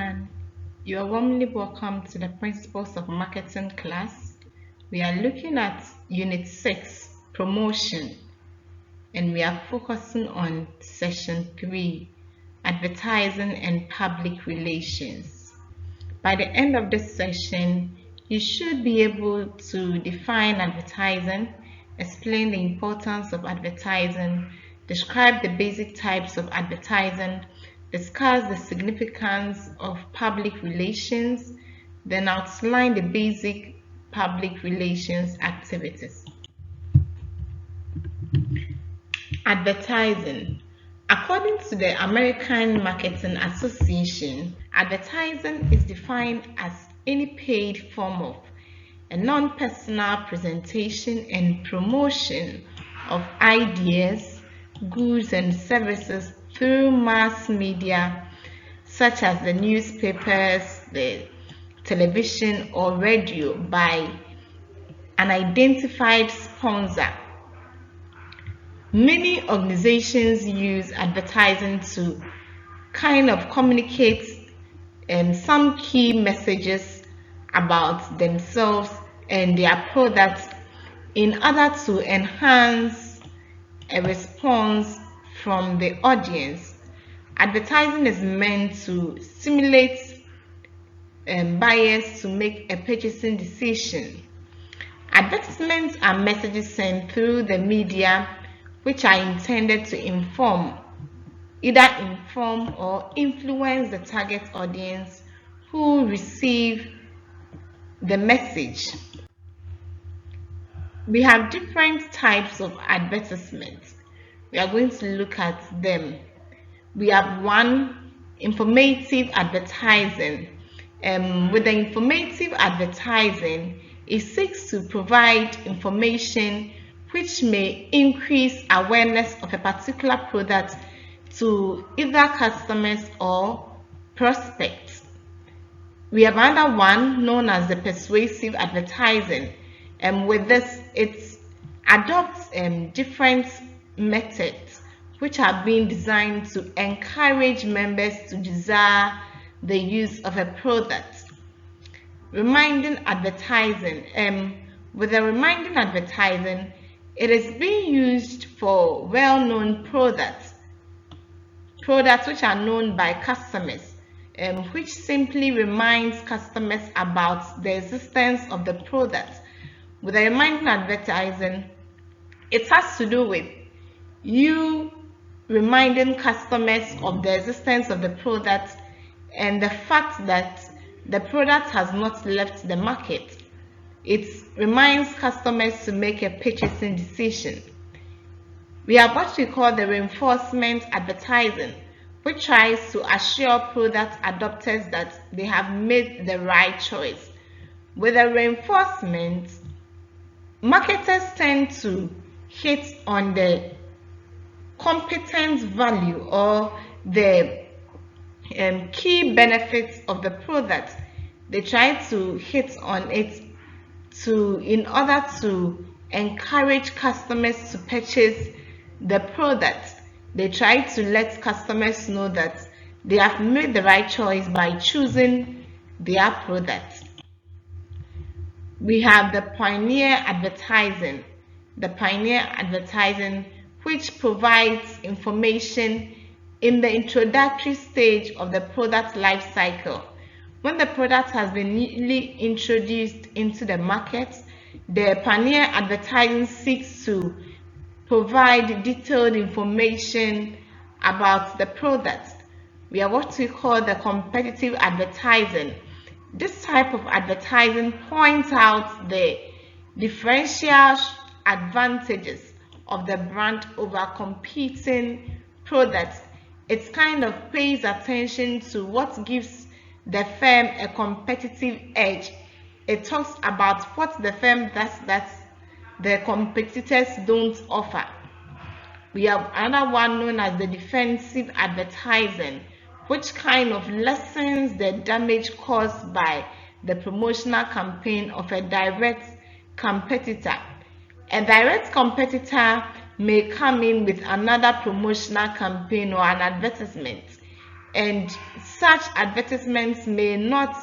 everyone. You are warmly welcome to the Principles of Marketing class. We are looking at Unit 6, Promotion, and we are focusing on Session 3, Advertising and Public Relations. By the end of this session, you should be able to define advertising, explain the importance of advertising, describe the basic types of advertising, discuss the significance of public relations, then outline the basic public relations activities. Advertising. According to the American Marketing Association, advertising is defined as any paid form of a non-personal presentation and promotion of ideas, goods, and services through mass media such as the newspapers, the television, or radio by an identified sponsor. Many organizations use advertising to kind of communicate some key messages about themselves and their products in order to enhance a response from the audience. Advertising is meant to stimulate buyers to make a purchasing decision. Advertisements are messages sent through the media which are intended to either inform or influence the target audience who receive the message. We have different types of advertisements. We are going to look at them. We have one, informative advertising. With the informative advertising, it seeks to provide information which may increase awareness of a particular product to either customers or prospects. We have another one known as the persuasive advertising. With this, it adopts different methods which have been designed to encourage members to desire the use of a product. Reminding advertising. With the reminding advertising, it is being used for well-known products which are known by customers, which simply reminds customers about the existence of the product. With the reminding advertising, it has to do with you reminding customers of the existence of the product and the fact that the product has not left the market. It reminds customers to make a purchasing decision. We have what we call the reinforcement advertising, which tries to assure product adopters that they have made the right choice. With the reinforcement, marketers tend to hit on the competence value or the key benefits of the product. They try to hit on it in order to encourage customers to purchase the product. They try to let customers know that they have made the right choice by choosing their product. We have the pioneer advertising. The pioneer advertising, which provides information in the introductory stage of the product life cycle. When the product has been newly introduced into the market, the pioneer advertising seeks to provide detailed information about the product. We have what we call the competitive advertising. This type of advertising points out the differential advantages of the brand over competing products. It kind of pays attention to what gives the firm a competitive edge. It talks about what the firm does that the competitors don't offer. We have another one known as the defensive advertising, which kind of lessens the damage caused by the promotional campaign of a direct competitor. A direct competitor may come in with another promotional campaign or an advertisement. and such advertisements may not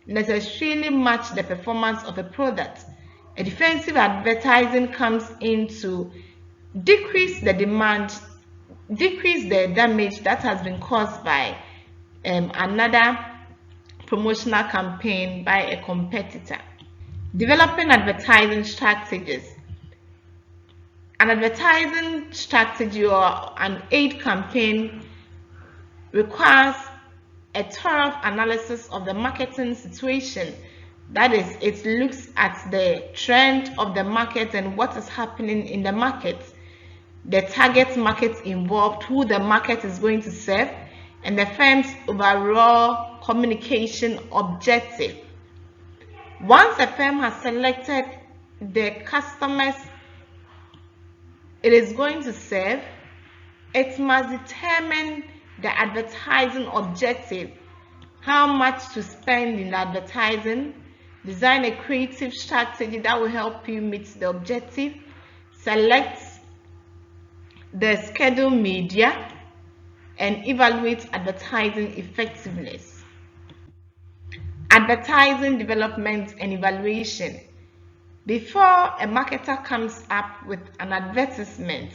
necessarily match the performance of a product. A defensive advertising comes in to decrease the demand, decrease the damage that has been caused by another promotional campaign by a competitor. Developing advertising strategies. An advertising strategy or an aid campaign requires a thorough analysis of the marketing situation. That is, it looks at the trend of the market and what is happening in the market, the target market involved, who the market is going to serve, and the firm's overall communication objective. Once a firm has selected the customers it is going to serve, it must determine the advertising objective, how much to spend in advertising, design a creative strategy that will help you meet the objective, select the scheduled media, and evaluate advertising effectiveness. Advertising development and evaluation. Before a marketer comes up with an advertisement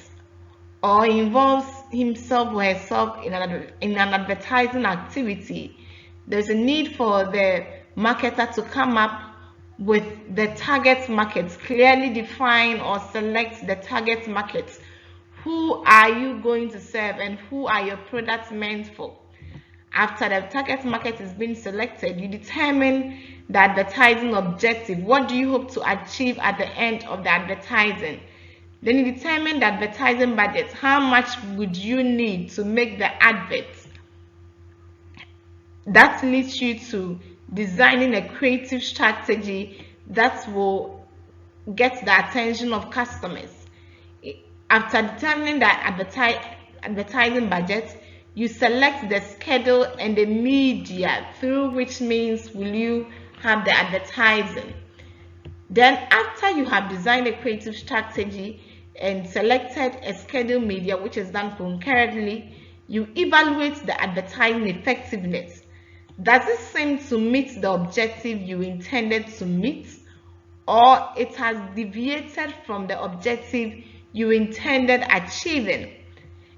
or involves himself or herself in an advertising activity, there's a need for the marketer to come up with the target markets, clearly define or select the target markets. Who are you going to serve and who are your products meant for? After the target market is being selected, you determine the advertising objective. What do you hope to achieve at the end of the advertising? Then you determine the advertising budget. How much would you need to make the advert? That leads you to designing a creative strategy that will get the attention of customers. After determining the advertising budget, you select the schedule and the media through which means will you have the advertising. Then after you have designed a creative strategy and selected a scheduled media, which is done concurrently, you evaluate the advertising effectiveness. Does it seem to meet the objective you intended to meet, or it has deviated from the objective you intended achieving?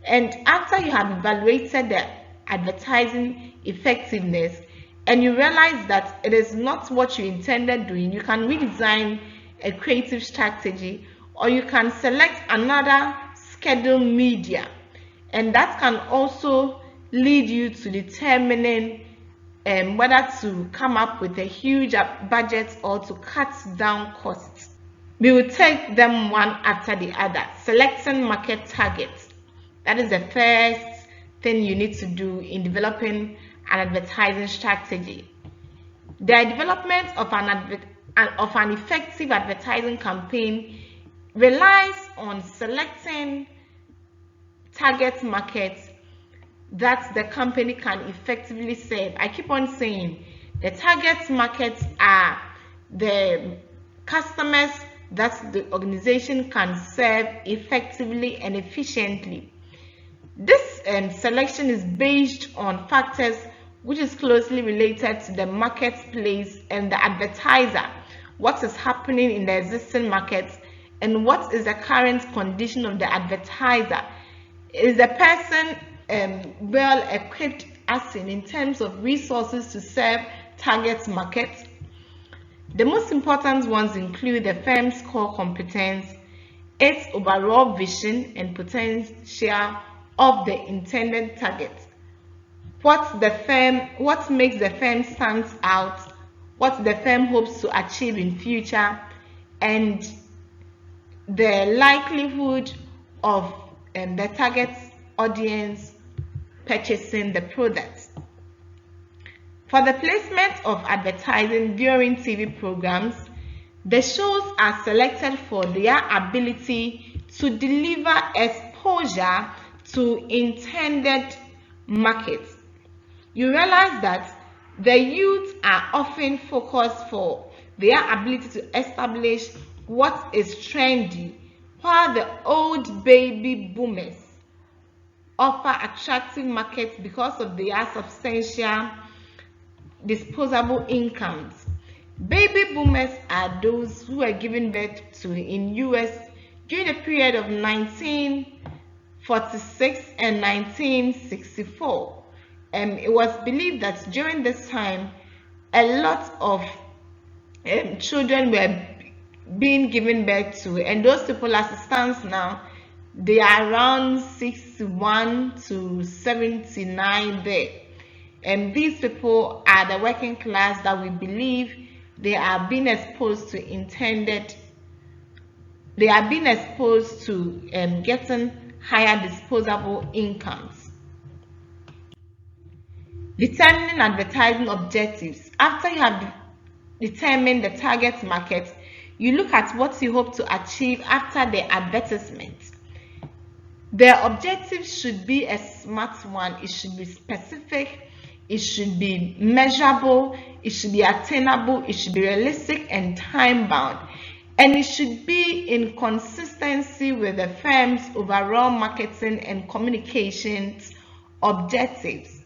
And after you have evaluated the advertising effectiveness and you realize that it is not what you intended doing, you can redesign a creative strategy, or you can select another scheduled media, and that can also lead you to determining whether to come up with a huge budget or to cut down costs. We will take them one after the other. Selecting market targets. That is the first thing you need to do in developing an advertising strategy. The development of an effective advertising campaign relies on selecting target markets that the company can effectively serve. I keep on saying the target markets are the customers that the organization can serve effectively and efficiently. This selection is based on factors which is closely related to the marketplace and the advertiser, what is happening in the existing markets, and what is the current condition of the advertiser. Is the person well equipped as in terms of resources to serve target markets? The most important ones include the firm's core competence, its overall vision and potential of the intended target, what makes the firm stand out, what the firm hopes to achieve in future, and the likelihood of the target audience purchasing the product. For the placement of advertising during TV programs, the shows are selected for their ability to deliver exposure to intended markets. You realize that the youth are often focused for their ability to establish what is trendy, while the old baby boomers offer attractive markets because of their substantial disposable incomes. Baby boomers are those who were given birth to in US during the period of 1946 and 1964. It was believed that during this time, a lot of children were being given birth to, and those people, as it stands now, they are around 61 to 79 there. And these people are the working class that we believe they are being exposed to getting higher disposable incomes. Determining advertising objectives. After you have determined the target market, you look at what you hope to achieve after the advertisement. The objective should be a smart one. It should be specific. It should be measurable. It should be attainable. It should be realistic and time-bound. And it should be in consistency with the firm's overall marketing and communications objectives.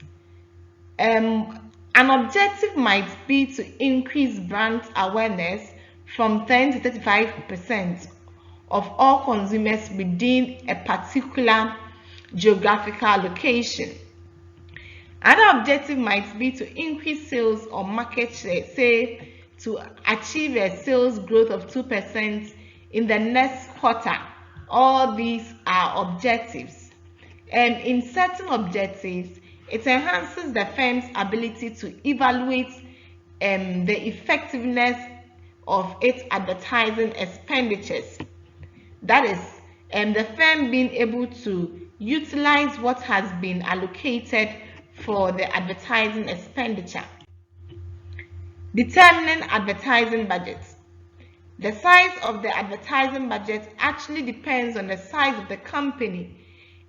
An objective might be to increase brand awareness from 10 to 35% of all consumers within a particular geographical location. Another objective might be to increase sales or market share, say to achieve a sales growth of 2% in the next quarter. All these are objectives. And in certain objectives, it enhances the firm's ability to evaluate the effectiveness of its advertising expenditures. That is, the firm being able to utilize what has been allocated for the advertising expenditure. Determining advertising budgets. The size of the advertising budget actually depends on the size of the company.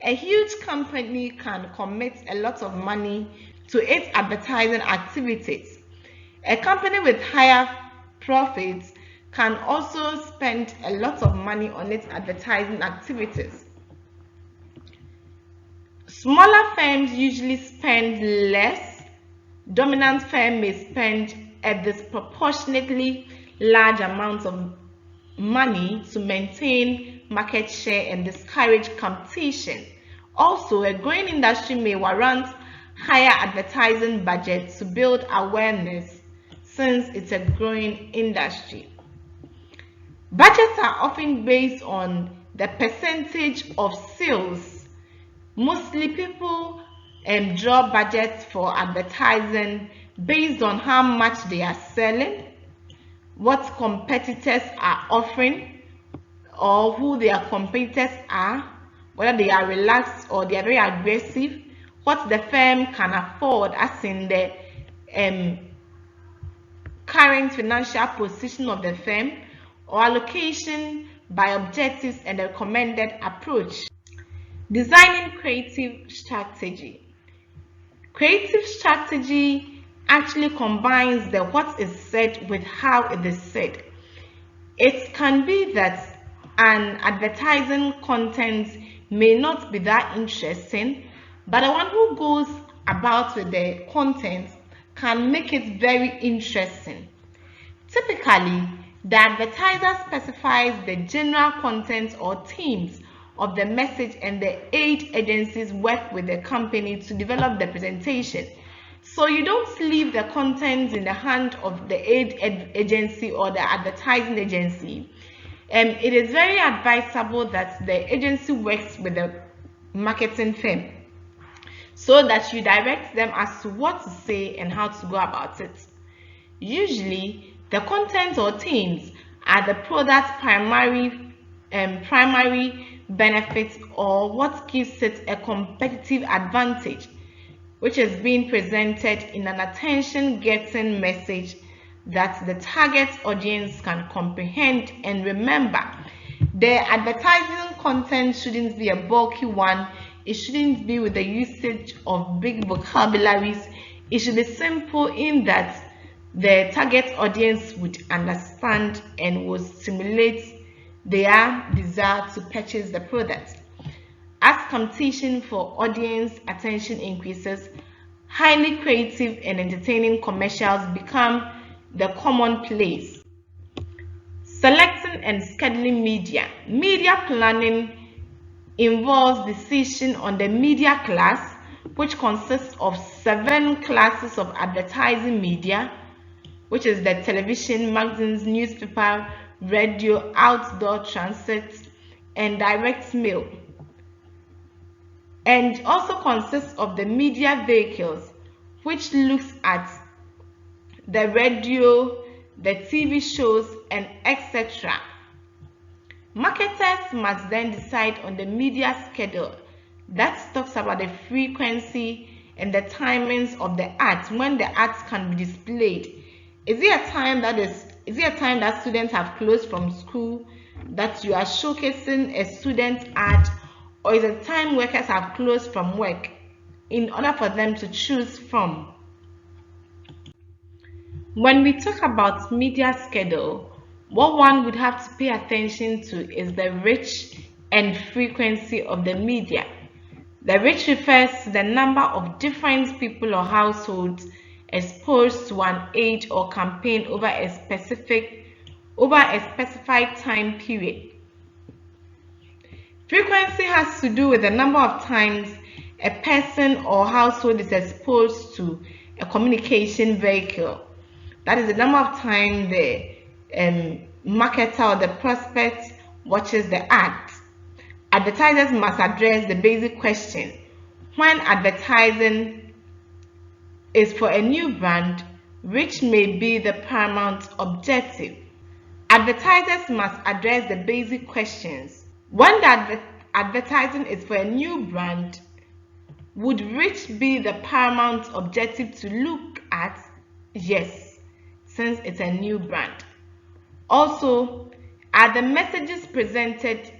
A huge company can commit a lot of money to its advertising activities. A company with higher profits can also spend a lot of money on its advertising activities. Smaller firms usually spend less. Dominant firms may spend a disproportionately large amount of money to maintain market share and discourage competition. Also, a growing industry may warrant higher advertising budgets to build awareness since it's a growing industry. Budgets are often based on the percentage of sales. Mostly people draw budgets for advertising based on how much they are selling, what competitors are offering, or who their competitors are, whether they are relaxed or they are very aggressive, what the firm can afford, as in the current financial position of the firm, or allocation by objectives and a recommended approach. Designing creative strategy. Creative strategy actually combines the what is said with how it is said. It can be that an advertising content may not be that interesting, but the one who goes about with the content can make it very interesting. Typically, the advertiser specifies the general content or themes of the message, and the aid agencies work with the company to develop the presentation. So you don't leave the content in the hand of the aid agency or the advertising agency. It is very advisable that the agency works with the marketing firm so that you direct them as to what to say and how to go about it. Usually, the content or themes are the product's primary benefits or what gives it a competitive advantage, which is being presented in an attention-getting message that the target audience can comprehend and remember. The advertising content shouldn't be a bulky one. It shouldn't be with the usage of big vocabularies. It should be simple in that the target audience would understand and will stimulate their desire to purchase the product. As competition for audience attention increases, highly creative and entertaining commercials become the commonplace. Selecting and scheduling media. Media planning involves decision on the media class, which consists of 7 classes of advertising media, which is the television, magazines, newspaper, radio, outdoor transit, and direct mail. And also consists of the media vehicles, which looks at the radio, the TV shows, and etc. Marketers must then decide on the media schedule that talks about the frequency and the timings of the ads, when the ads can be displayed. Is it a time that students have closed from school that you are showcasing a student ad, or is it time workers have closed from work in order for them to choose from? When we talk about media schedule, what one would have to pay attention to is the reach and frequency of the media. The reach refers to the number of different people or households exposed to an ad or campaign over a specified time period. Frequency has to do with the number of times a person or household is exposed to a communication vehicle. That is the number of times the marketer or the prospect watches the ad. Advertisers must address the basic question: when advertising is for a new brand, which may be the paramount objective. Advertisers must address the basic questions. When the advertising is for a new brand, would reach be the paramount objective to look at? Yes, since it's a new brand. Also, are the messages presented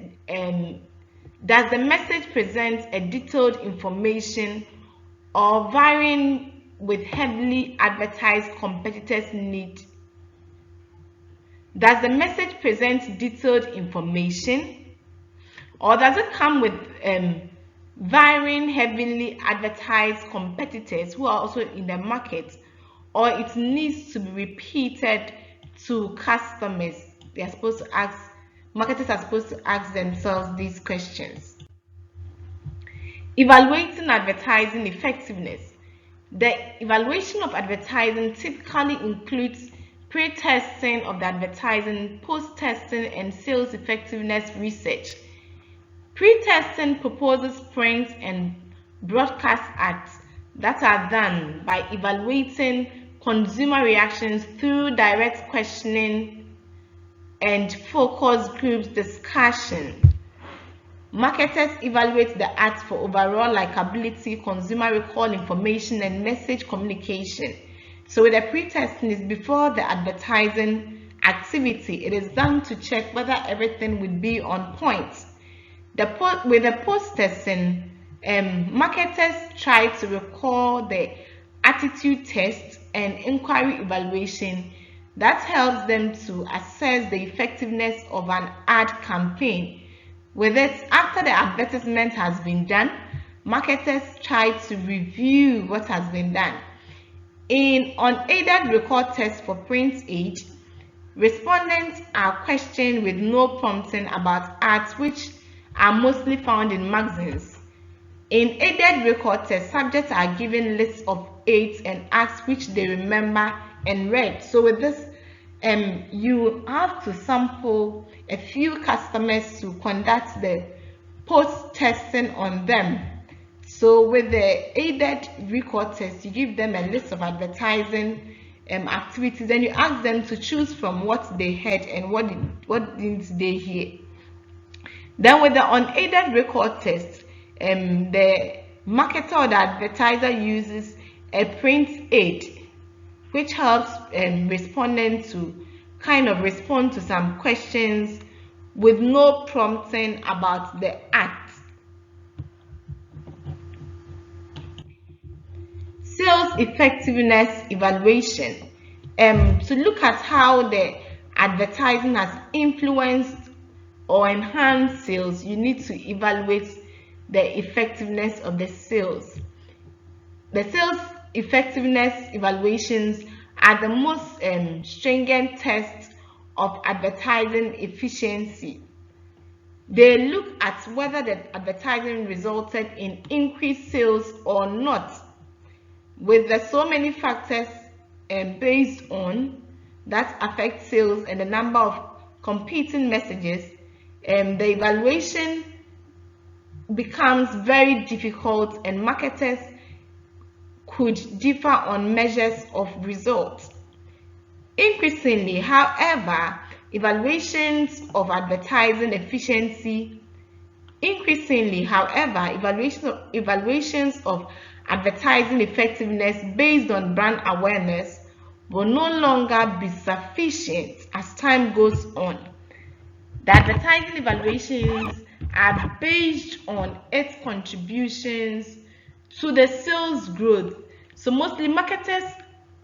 does the message present a detailed information or varying with heavily advertised competitors' need? Does the message present detailed information, or does it come with varying heavily advertised competitors who are also in the market, or it needs to be repeated to customers? They are supposed to ask, marketers are supposed to ask themselves these questions. Evaluating advertising effectiveness. The evaluation of advertising typically includes pre-testing of the advertising, post-testing, and sales effectiveness research. Pre-testing proposes print and broadcast ads that are done by evaluating consumer reactions through direct questioning and focus groups discussion. Marketers evaluate the ads for overall likability, consumer recall information, and message communication. So with the pre-testing is before the advertising activity. It is done to check whether everything would be on point. With the post-testing, marketers try to recall the attitude test and inquiry evaluation that helps them to assess the effectiveness of an ad campaign. With it, after the advertisement has been done, marketers try to review what has been done. In unaided record test for print aid, respondents are questioned with no prompting about ads which are mostly found in magazines. In aided record test, subjects are given lists of ads and ads which they remember and read. So with this, you have to sample a few customers to conduct the post-testing on them. So with the aided record test, you give them a list of advertising activities, and you ask them to choose from what they heard and what didn't they hear. Then with the unaided record test, the marketer or the advertiser uses a print aid, which helps respondents to kind of respond to some questions with no prompting about the act. Sales effectiveness evaluation. To look at how the advertising has influenced or enhanced sales, you need to evaluate the effectiveness of the sales. The sales effectiveness evaluations are the most stringent tests of advertising efficiency. They look at whether the advertising resulted in increased sales or not. With the so many factors based on that affect sales and the number of competing messages, the evaluation becomes very difficult and marketers could differ on measures of results. Increasingly, however, evaluations of advertising efficiency evaluations of advertising effectiveness based on brand awareness will no longer be sufficient as time goes on. The advertising evaluations are based on its contributions to the sales growth. So mostly marketers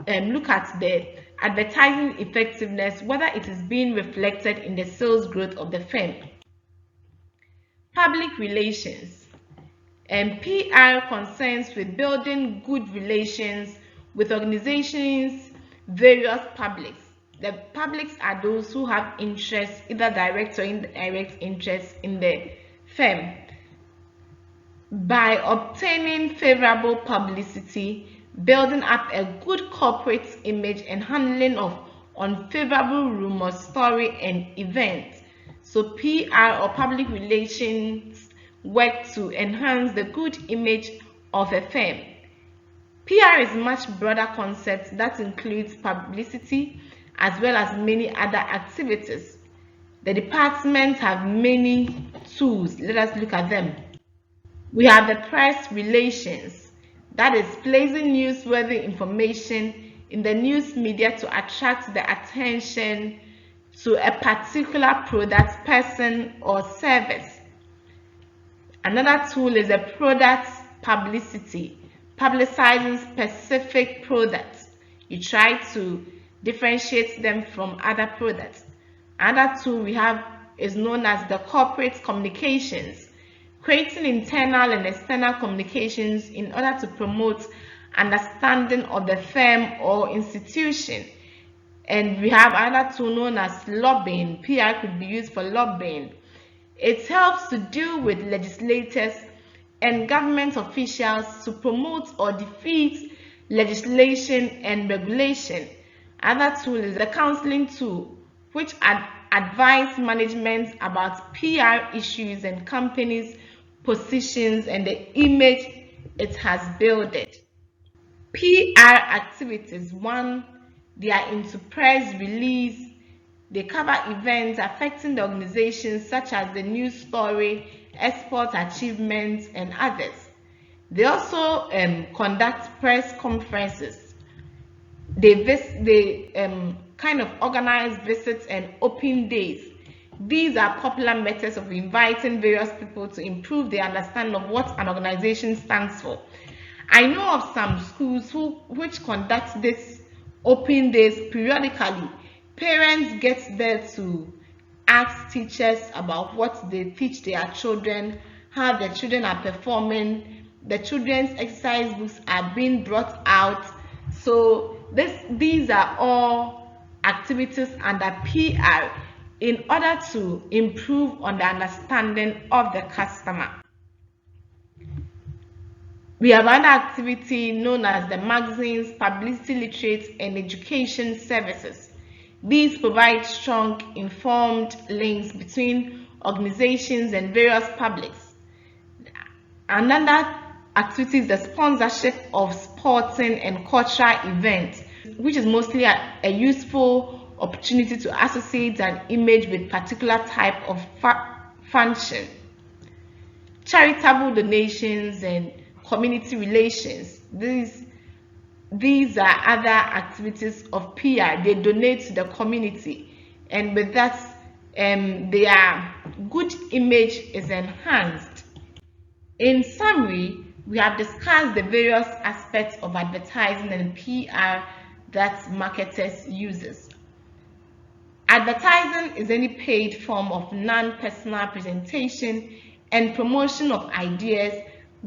look at the advertising effectiveness, whether it is being reflected in the sales growth of the firm. Public relations and PR concerns with building good relations with organizations, various publics. The publics are those who have interest, either direct or indirect interest in the firm. By obtaining favorable publicity, building up a good corporate image, and handling of unfavorable rumors, story, and events. So PR or public relations work to enhance the good image of a firm. PR is a much broader concept that includes publicity as well as many other activities. The departments have many tools. Let us look at them. We have the press relations, that is placing newsworthy information in the news media to attract the attention to a particular product, person, or service. Another tool is a product publicity, publicizing specific products. You try to differentiate them from other products. Another tool we have is known as the corporate communications, creating internal and external communications in order to promote understanding of the firm or institution. And we have another tool known as lobbying. PR could be used for lobbying. It helps to deal with legislators and government officials to promote or defeat legislation and regulation. Another tool is the counseling tool, which advise management about PR issues and companies' positions and the image it has built. PR activities: 1. They are into press release. They cover events affecting the organization, such as the news story, export achievements, and others. They also conduct press conferences. They kind of organize visits and open days. These are popular methods of inviting various people to improve their understanding of what an organization stands for. I know of some schools which conduct this open days periodically. Parents get there to ask teachers about what they teach their children, how their children are performing. The children's exercise books are being brought out. So these are all activities under PR in order to improve on the understanding of the customer. We have another activity known as the magazines, publicity literates, and education services. These provide strong, informed links between organizations and various publics. Another activity is the sponsorship of sporting and cultural events, which is mostly a useful opportunity to associate an image with particular type of function. Charitable donations and community relations. These are other activities of PR. They donate to the community, and with that, their good image is enhanced. In summary, we have discussed the various aspects of advertising and PR that marketers uses. Advertising is any paid form of non-personal presentation and promotion of ideas,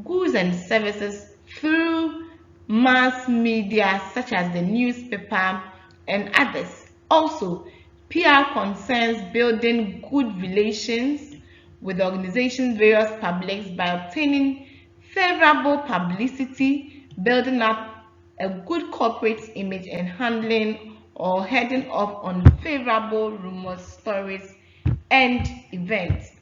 goods and services through mass media such as the newspaper and others. Also, PR concerns building good relations with organizations, various publics by obtaining favorable publicity, building up a good corporate image, and handling or heading off unfavorable rumors, stories, and events.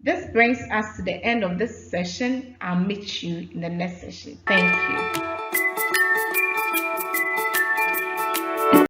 This brings us to the end of this session. I'll meet you in the next session. Thank you.